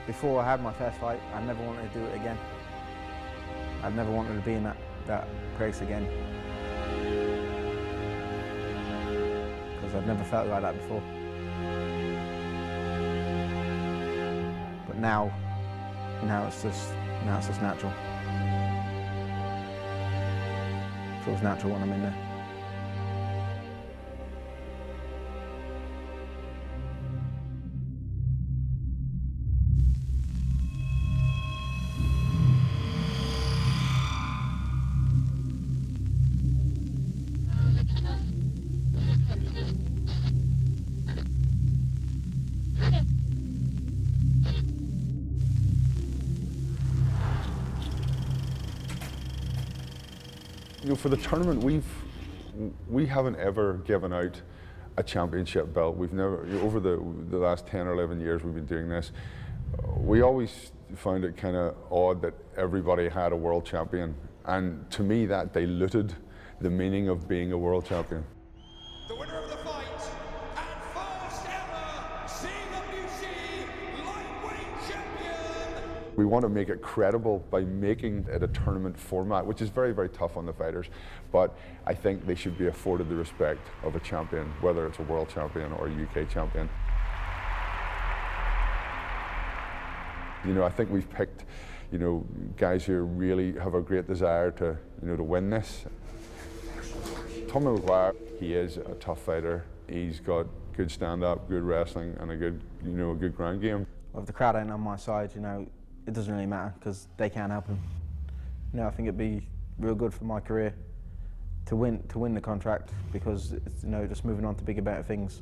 Before I had my first fight, I never wanted to do it again. I never wanted to be in that place again. Because I've never felt like that before. But now it's just natural. It feels natural when I'm in there. You know, for the tournament, we haven't ever given out a championship belt. We've never, over the last 10 or 11 years we've been doing this, we always found it kind of odd that everybody had a world champion. And to me, that diluted the meaning of being a world champion. The winner of the fight, and first ever CWC Lightweight Champion! We want to make it credible by making it a tournament format, which is very, very tough on the fighters. But I think they should be afforded the respect of a champion, whether it's a world champion or a UK champion. You know, I think we've picked, you know, guys who really have a great desire to, you know, to win this. McGuire, he is a tough fighter. He's got good stand-up, good wrestling, and a good, you know, a good ground game. Well, if the crowd ain't on my side, you know, it doesn't really matter because they can't help him. You know, I think it'd be real good for my career to win the contract because it's, you know, just moving on to bigger, better things.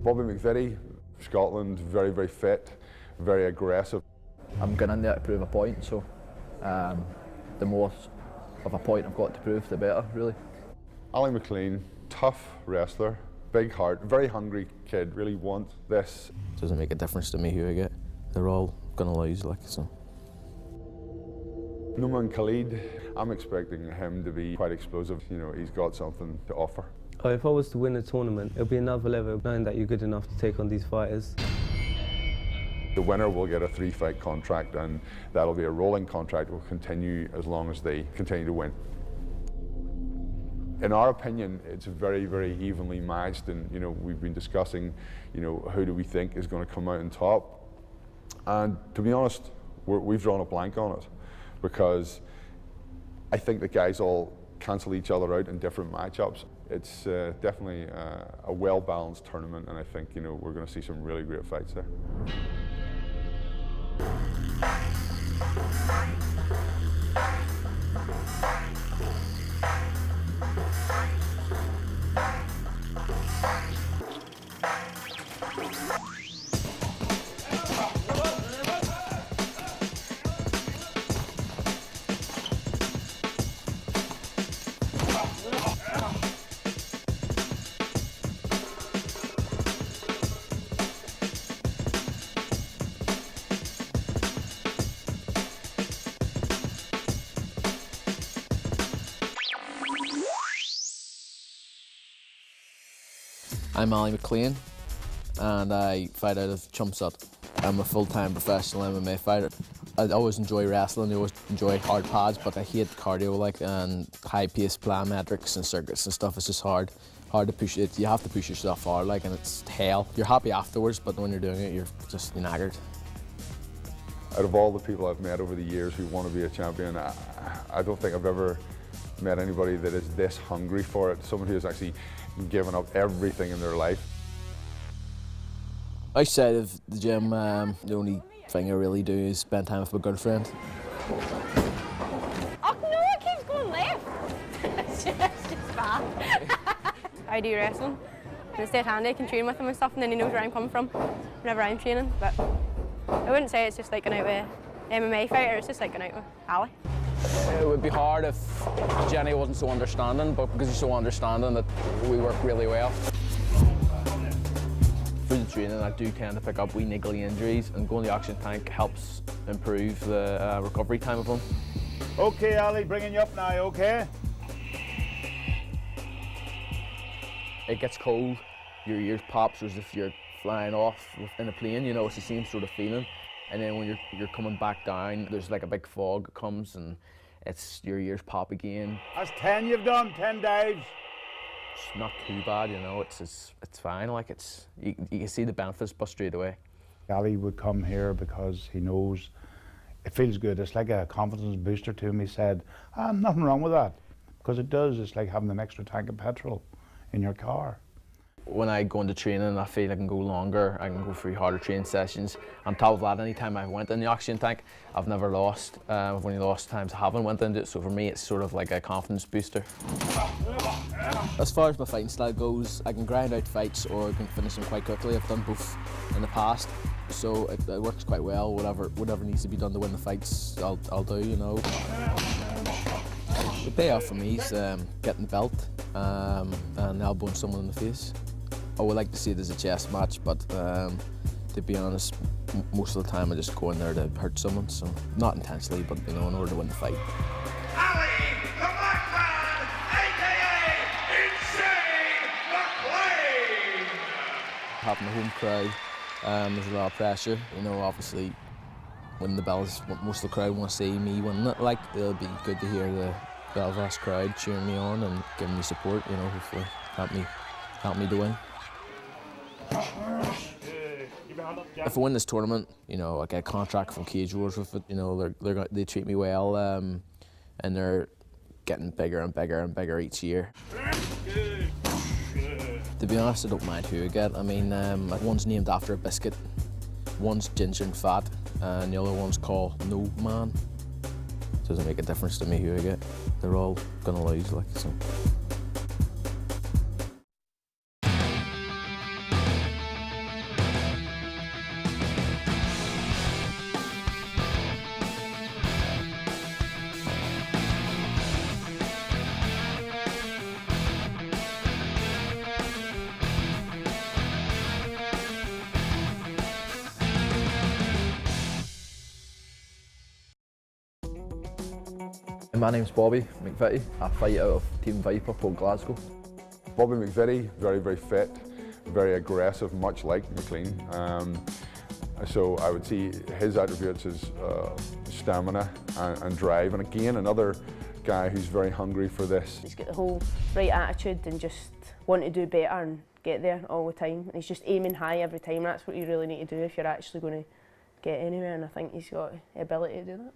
McVitty, Scotland, very, very fit, very aggressive. I'm going in there to prove a point, so the more of a point I've got to prove, the better, really. McLean, tough wrestler, big heart, very hungry kid, really wants this. It doesn't make a difference to me who I get. They're all going to lose, like, so. Khalid, I'm expecting him to be quite explosive. You know, he's got something to offer. If I was to win a tournament, it'll be another level, knowing that you're good enough to take on these fighters. The winner will get a 3-fight contract, and that'll be a rolling contract. It will continue as long as they continue to win. In our opinion, it's very, very evenly matched, and you know, we've been discussing, you know, who do we think is going to come out on top. And to be honest, we've drawn a blank on it because I think the guys all cancel each other out in different matchups. It's definitely a well-balanced tournament, and I think, you know, we're going to see some really great fights there. I'm McLean, and I fight out of Chelmsford. I'm a full-time professional MMA fighter. I always enjoy wrestling, I always enjoy hard pads, but I hate cardio, like, and high-paced plyometrics and circuits and stuff. It's just hard to push it. You have to push yourself hard, like, and it's hell. You're happy afterwards, but when you're doing it, you're just knackered. Out of all the people I've met over the years who want to be a champion, I don't think I've ever met anybody that is this hungry for it. Someone who has actually given up everything in their life. Outside of the gym, the only thing I really do is spend time with my girlfriend. Oh no, it keeps going left. It's just bad. I do wrestling. And it's dead handy, I can train with him and stuff, and then he knows where I'm coming from whenever I'm training. But I wouldn't say it's just like going out with an MMA fighter, it's just like going out with Ali. It would be hard if Jenny wasn't so understanding, but because he's so understanding that we work really well. Through the training, I do tend to pick up wee niggly injuries, and going to the oxygen tank helps improve the recovery time of them. Okay, Ali, bringing you up now, okay? It gets cold, your ears pop, so as if you're flying off in a plane, you know, it's the same sort of feeling. And then when you're coming back down, there's like a big fog that comes and your ears pop again. That's 10 you've done, 10 dives. It's not too bad, you know, it's fine, like you can see the benefits but straight away. Ali would come here because he knows it feels good. It's like a confidence booster to him. He said, nothing wrong with that, because it does. It's like having an extra tank of petrol in your car. When I go into training, I feel I can go longer, I can go through harder training sessions. On top of that, any time I went in the oxygen tank, I've never lost. I've only lost times I haven't went into it, so for me it's sort of like a confidence booster. As far as my fighting style goes, I can grind out fights or I can finish them quite quickly. I've done both in the past, so it works quite well. Whatever needs to be done to win the fights, I'll do, you know. The payoff for me is getting the belt and elbowing someone in the face. I would like to see it as a chess match, but to be honest, most of the time I just go in there to hurt someone, so not intentionally, but you know, in order to win the fight. Ali, the Black Man, aka Insane McLean! Having a home crowd, there's a lot of pressure. You know, obviously, winning the bell is what most of the crowd want to see me winning it. Like, it'll be good to hear the Belfast crowd cheering me on and giving me support. You know, hopefully help me to win. If I win this tournament, you know, I get a contract from Cage Wars with it. You know, they treat me well, and they're getting bigger and bigger and bigger each year. To be honest, I don't mind who I get. I mean, one's named after a biscuit, one's ginger and fat, and the other one's called No Man. It doesn't make a difference to me who I get. They're all gonna lose, like, so. My name's Bobby McVitty. I fight out of Team Viper, Port Glasgow. Bobby McVitty, very, very fit, very aggressive, much like McLean. So I would see his attributes as stamina and drive. And again, another guy who's very hungry for this. He's got the whole right attitude and just want to do better and get there all the time. And he's just aiming high every time. That's what you really need to do if you're actually going to get anywhere. And I think he's got the ability to do that.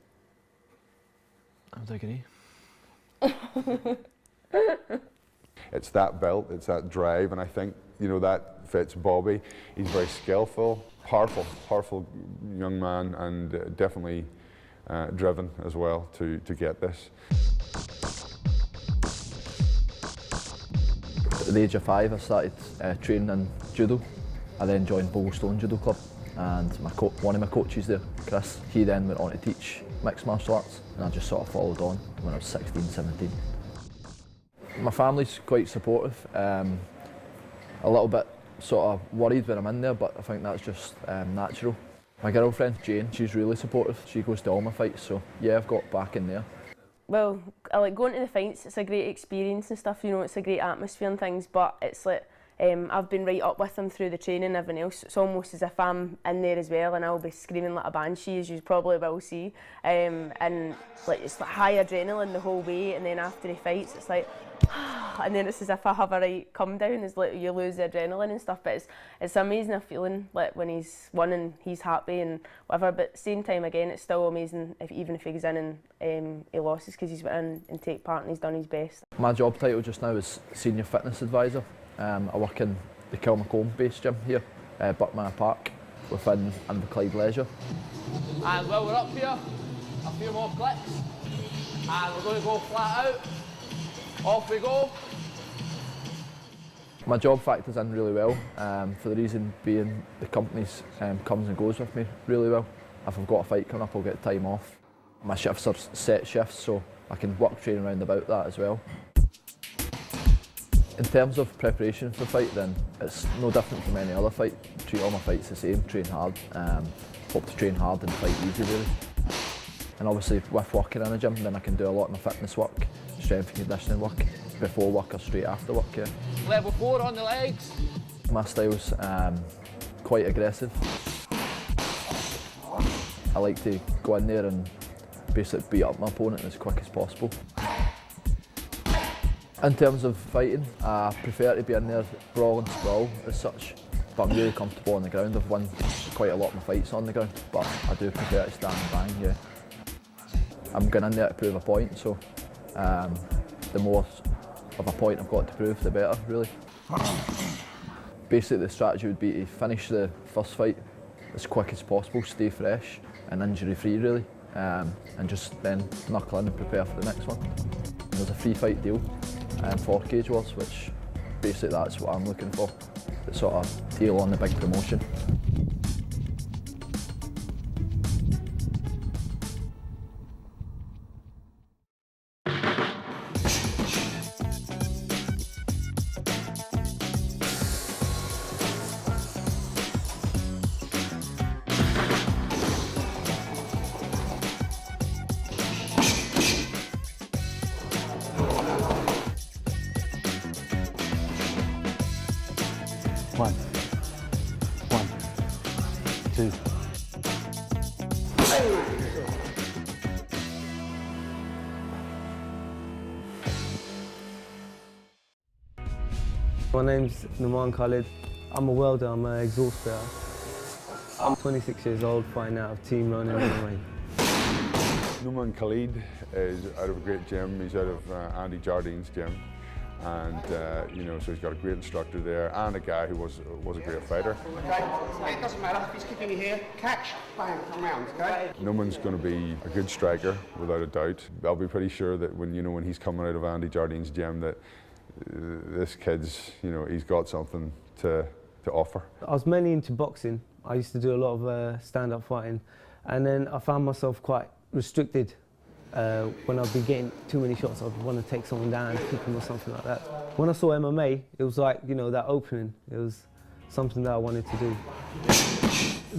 I'm taking It's that belt, it's that drive, and I think, you know, that fits Bobby. He's very skillful, powerful young man, and definitely driven as well to get this. At the age of 5, I started training in judo. I then joined Bogostone Judo Club, and one of my coaches there, Chris, he then went on to teach mixed martial arts, and I just sort of followed on when I was 16, 17. My family's quite supportive, a little bit sort of worried when I'm in there, but I think that's just natural. My girlfriend, Jane, she's really supportive. She goes to all my fights, so yeah, I've got back in there. Well, I like going to the fights. It's a great experience and stuff, you know, it's a great atmosphere and things, but it's like, I've been right up with them through the training and everything else. It's almost as if I'm in there as well, and I'll be screaming like a banshee, as you probably will see. And like it's like high adrenaline the whole way, and then after he fights, it's like, and then it's as if I have a right come down. It's like you lose the adrenaline and stuff, but it's amazing a feeling like when he's won and he's happy and whatever. But at the same time, again, it's still amazing even if he goes in and he loses, because he's went in and take part and he's done his best. My job title just now is Senior Fitness Advisor. I work in the Kilmacombe base gym here, Buckmire Park, within Inverclyde Leisure. And while we're up here, a few more clicks, and we're going to go flat out. Off we go. My job factors in really well, for the reason being the company comes and goes with me really well. If I've got a fight coming up, I'll get time off. My shifts are set shifts, so I can work training around about that as well. In terms of preparation for the fight, then it's no different from any other fight. Treat all my fights the same, train hard, hope to train hard and fight easy really. And obviously with working in a gym, then I can do a lot of my fitness work, strength and conditioning work, before work or straight after work, yeah. Level 4 on the legs. My style's quite aggressive. I like to go in there and basically beat up my opponent as quick as possible. In terms of fighting, I prefer to be in there brawl and sprawl as such, but I'm really comfortable on the ground. I've won quite a lot of my fights on the ground, but I do prefer to stand and bang, yeah. I'm going in there to prove a point, so the more of a point I've got to prove, the better, really. Basically, the strategy would be to finish the first fight as quick as possible, stay fresh and injury-free, really, and just then knuckle in and prepare for the next one. And there's a 3-fight deal, 4 cage wars, which basically that's what I'm looking for, the sort of deal on the big promotion. One, 2. My name's Khalid. I'm a welder, I'm an exhaust fitter. I'm 26 years old, fighting out of team running MMA. Khalid is out of a great gym. He's out of Andy Jardine's gym. And so he's got a great instructor there and a guy who was a great fighter. Okay, it doesn't matter, if he's kicking you here, catch, bang, come round, okay? Numan's going to be a good striker, without a doubt. I'll be pretty sure that when he's coming out of Andy Jardine's gym that this kid's, he's got something to offer. I was mainly into boxing. I used to do a lot of stand-up fighting, and then I found myself quite restricted. When I'd be getting too many shots, I'd want to take someone down, kick them or something like that. When I saw MMA, it was like, that opening. It was something that I wanted to do.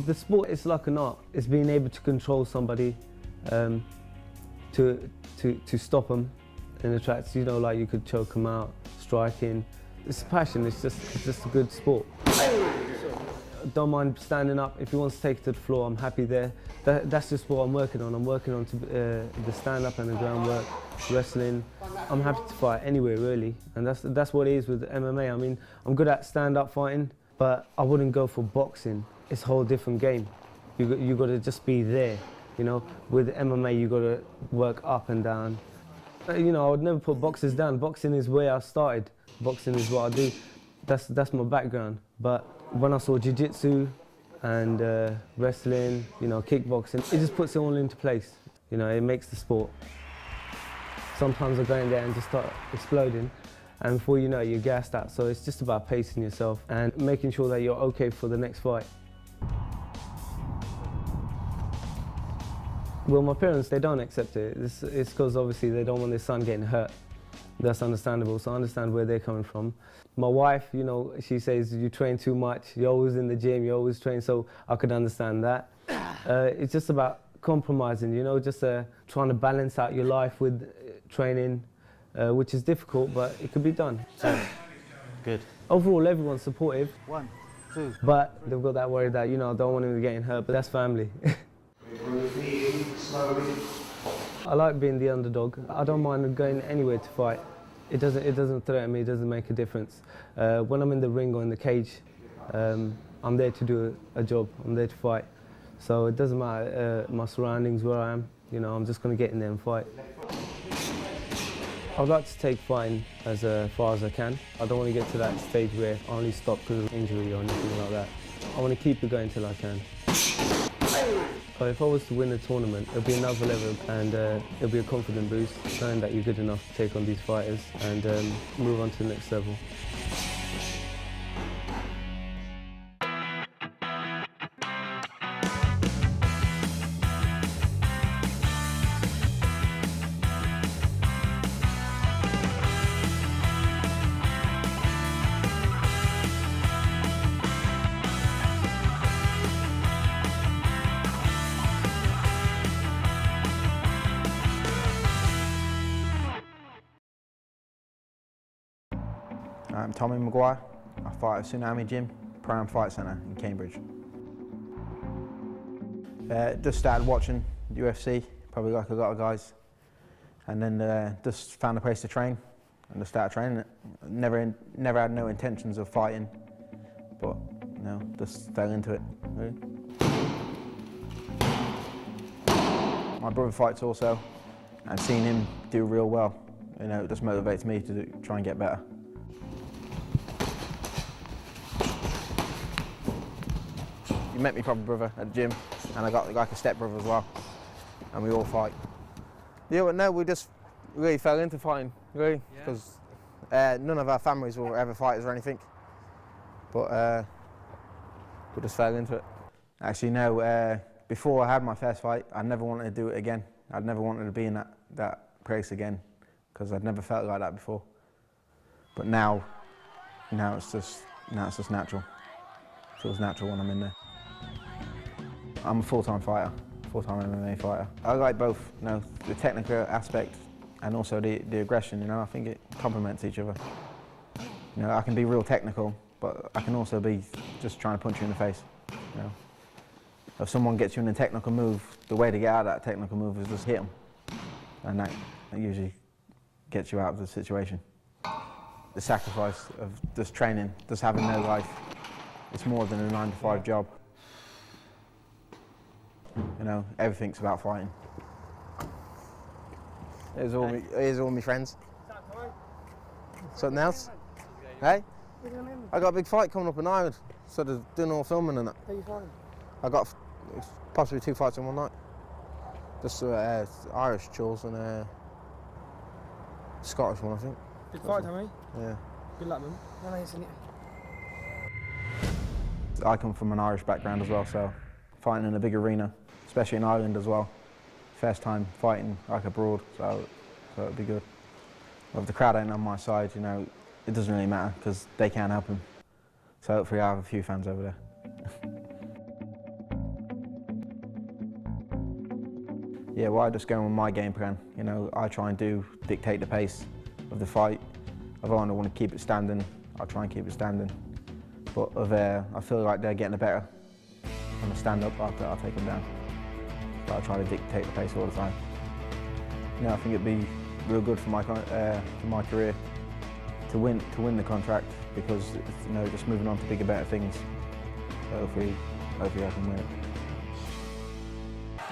The sport is like an art. It's being able to control somebody, to stop them in the tracks. Like you could choke them out, striking. It's passion. It's just a good sport. Don't mind standing up. If he wants to take it to the floor, I'm happy there. That's just what I'm working on. I'm working on the stand-up and the groundwork, wrestling. I'm happy to fight anywhere, really. And that's what it is with MMA. I mean, I'm good at stand-up fighting, but I wouldn't go for boxing. It's a whole different game. You got to just be there, With MMA, you got to work up and down. I would never put boxers down. Boxing is where I started. Boxing is what I do. That's my background. But when I saw jiu-jitsu and wrestling, kickboxing, it just puts it all into place. It makes the sport. Sometimes I go in there and just start exploding, and before you know it, you're gassed out. So it's just about pacing yourself and making sure that you're okay for the next fight. Well, my parents, they don't accept it. It's because obviously they don't want their son getting hurt. That's understandable, so I understand where they're coming from. My wife, she says you train too much, you're always in the gym, you always train, so I could understand that. It's just about compromising, just trying to balance out your life with training, which is difficult, but it could be done. Good. Overall, everyone's supportive. 1, 2. But they've got that worry that, I don't want him getting hurt, but that's family. I like being the underdog. I don't mind going anywhere to fight. It doesn't threaten me, it doesn't make a difference. When I'm in the ring or in the cage, I'm there to do a job, I'm there to fight. So it doesn't matter my surroundings, where I am, I'm just going to get in there and fight. I'd like to take fighting as far as I can. I don't want to get to that stage where I only stop because of injury or anything like that. I want to keep it going till I can. If I was to win the tournament, it'll be another level, and it'll be a confident boost, knowing that you're good enough to take on these fighters and move on to the next level. I'm Tommy McGuire. I fight at Tsunami Gym, Prime Fight Centre in Cambridge. Just started watching UFC, probably like a lot of guys, and then just found a place to train and just started training it. Never had no intentions of fighting, but you know, just fell into it, really. My brother fights also, and seeing him do real well, you know, it just motivates me to try and get better. You met my proper brother at the gym, and I got like a step brother as well, and we all fight. Yeah, but no, we just really fell into fighting, really, because none of our families were ever fighters or anything, but we just fell into it. Actually, no, before I had my first fight, I never wanted to do it again. I'd never wanted to be in that place again, because I'd never felt like that before. But now it's just natural. It feels natural when I'm in there. I'm a full-time fighter, full-time MMA fighter. I like both, you know, the technical aspect and also the aggression, you know. I think it complements each other. You know, I can be real technical, but I can also be just trying to punch you in the face, you know. If someone gets you in a technical move, the way to get out of that technical move is just hit them. And that usually gets you out of the situation. The sacrifice of just training, just having no life, it's more than a 9-to-5 job. You know, everything's about fighting. Here's all my friends. Something else? Hey? I got a big fight coming up in Ireland, sort of doing all filming and that. Who are you fighting? I got possibly 2 fights in one night. Just Irish chills and Scottish one, I think. Good fight, Tommy. Yeah. Good luck, man. No, no, isn't it? I come from an Irish background as well, so fighting in a big arena, especially in Ireland as well. First time fighting like abroad, so it'd be good. Well, if the crowd ain't on my side, you know, it doesn't really matter because they can't help him. So hopefully I have a few fans over there. Yeah, well, I just go on my game plan. You know, I try and dictate the pace of the fight. If I want to keep it standing, I'll try and keep it standing. But if I feel like they're getting the better, when I stand up, I'll take them down. But I try to dictate the pace all the time. You know, I think it'd be real good for my career to win the contract because it's, you know, just moving on to bigger, better things. So hopefully I can win it.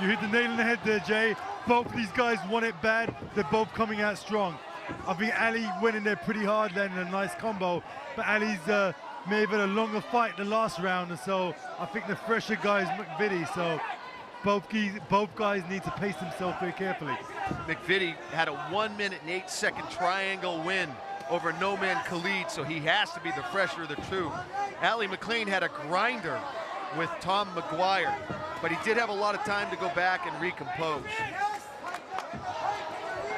You hit the nail on the head there, Jay. Both these guys want it bad. They're both coming out strong. I think Ali went in there pretty hard, landing a nice combo, but Ali's may have had a longer fight the last round, and so I think the fresher guy is McVitty. So both guys need to pace themselves very carefully. McVitty had a 1 minute and 8 second triangle win over no man Khalid, so he has to be the fresher of the two. Ali McLean had a grinder with Tom McGuire, but he did have a lot of time to go back and recompose.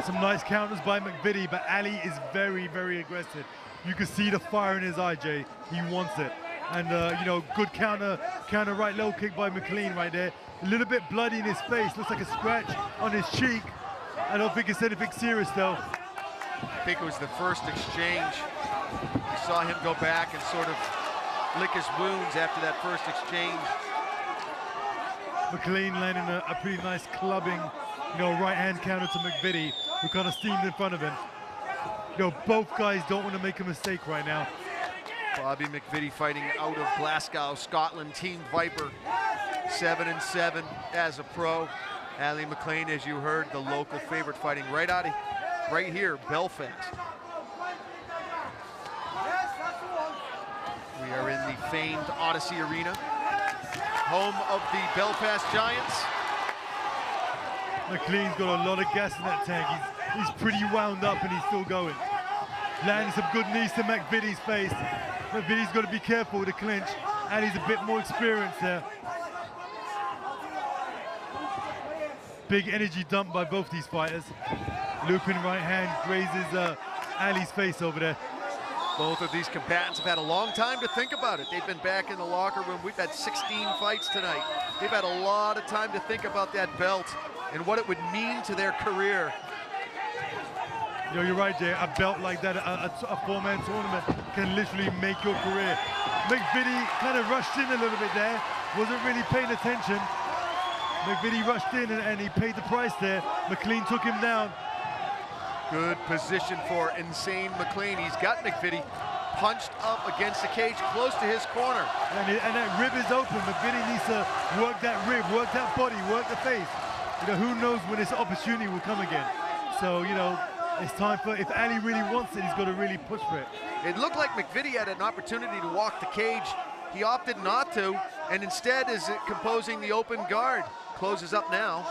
Some nice counters by McVitty, but Ali is very, very aggressive. You can see the fire in his eye, Jay. He wants it. And, you know, good counter right low kick by McLean right there. A little bit bloody in his face, looks like a scratch on his cheek. I don't think it's anything serious, though. I think it was the first exchange. We saw him go back and sort of lick his wounds after that first exchange. McLean landing a pretty nice clubbing, you know, right-hand counter to McVitty, who kind of steamed in front of him. You know, both guys don't want to make a mistake right now. Bobby McVitty fighting out of Glasgow, Scotland, Team Viper, 7-7 as a pro. Ali McLean, as you heard, the local favorite, fighting right here, Belfast. We are in the famed Odyssey Arena, home of the Belfast Giants. McLean's got a lot of gas in that tank. He's pretty wound up and he's still going. Landing some good knees to McVitty's face. McVitty's got to be careful with the clinch, and he's a bit more experienced there. Big energy dump by both these fighters. Looping right hand grazes Ali's face over there. Both of these combatants have had a long time to think about it. They've been back in the locker room. We've had 16 fights tonight. They've had a lot of time to think about that belt and what it would mean to their career. You know, you're right, Jay. A belt like that, a four-man tournament can literally make your career. McVitty kind of rushed in a little bit there, wasn't really paying attention. McVitty rushed in and he paid the price there. McLean took him down. Good position for Insane McLean. He's got McVitty punched up against the cage, close to his corner. And that rib is open. McVitty needs to work that rib, work that body, work the face. You know, who knows when this opportunity will come again. So, you know, it's time for, if Ali really wants it, he's got to really push for it. It looked like McVitty had an opportunity to walk the cage. He opted not to, and instead is composing the open guard. Closes up now.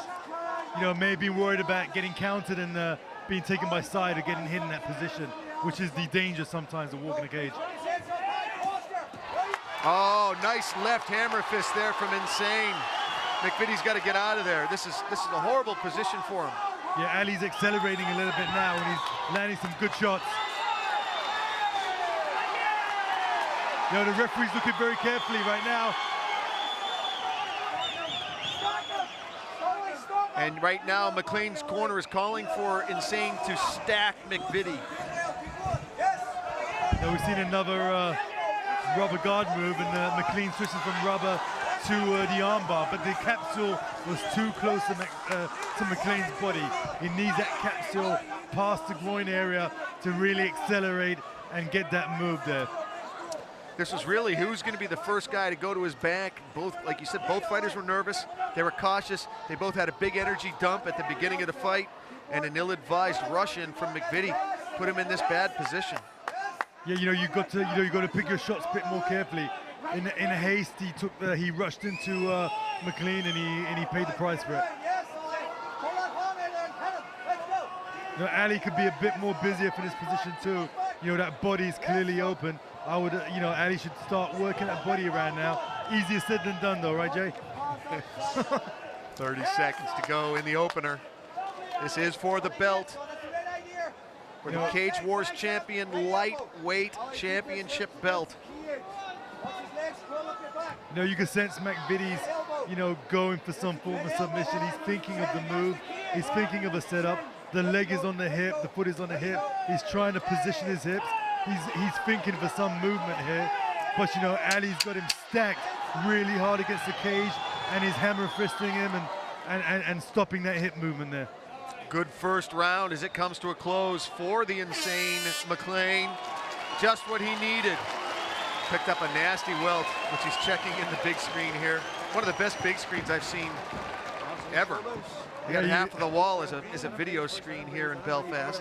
You know, maybe worried about getting counted and being taken by side or getting hit in that position, which is the danger sometimes of walking a cage. Oh, nice left hammer fist there from Insane. McVitty's got to get out of there. This is a horrible position for him. Yeah, Ali's accelerating a little bit now and he's landing some good shots. You know, the referee's looking very carefully right now. And right now, McLean's corner is calling for Insane to stack McVitty. Now we've seen another rubber guard move, and McLean switches from rubber to the armbar, but the capsule was too close to McLean's body. He needs that capsule past the groin area to really accelerate and get that move there. This was really who's going to be the first guy to go to his back. Both, like you said, both fighters were nervous. They were cautious. They both had a big energy dump at the beginning of the fight, and an ill-advised rush in from McVitty put him in this bad position. Yeah, you know, you got to pick your shots a bit more carefully. In a haste, he rushed into McLean and he paid the price for it. You know, Ali could be a bit more busier for this position too. You know, that body is clearly open. I would, you know, Ali should start working that body around now. Easier said than done though, right, Jay? 30 seconds to go in the opener. This is for the belt. For the Cage Wars champion lightweight championship belt. You know, you can sense McVitty's, you know, going for some form of submission. He's thinking of the move. He's thinking of a setup. The leg is on the hip. The foot is on the hip. He's trying to position his hips. He's thinking for some movement here. But, you know, Ali's got him stacked really hard against the cage, and he's hammer fisting him and stopping that hip movement there. Good first round as it comes to a close for the Insane McLean. Just what he needed. Picked up a nasty welt, which he's checking in the big screen here. One of the best big screens I've seen ever. You got half of the wall is a video screen here in Belfast.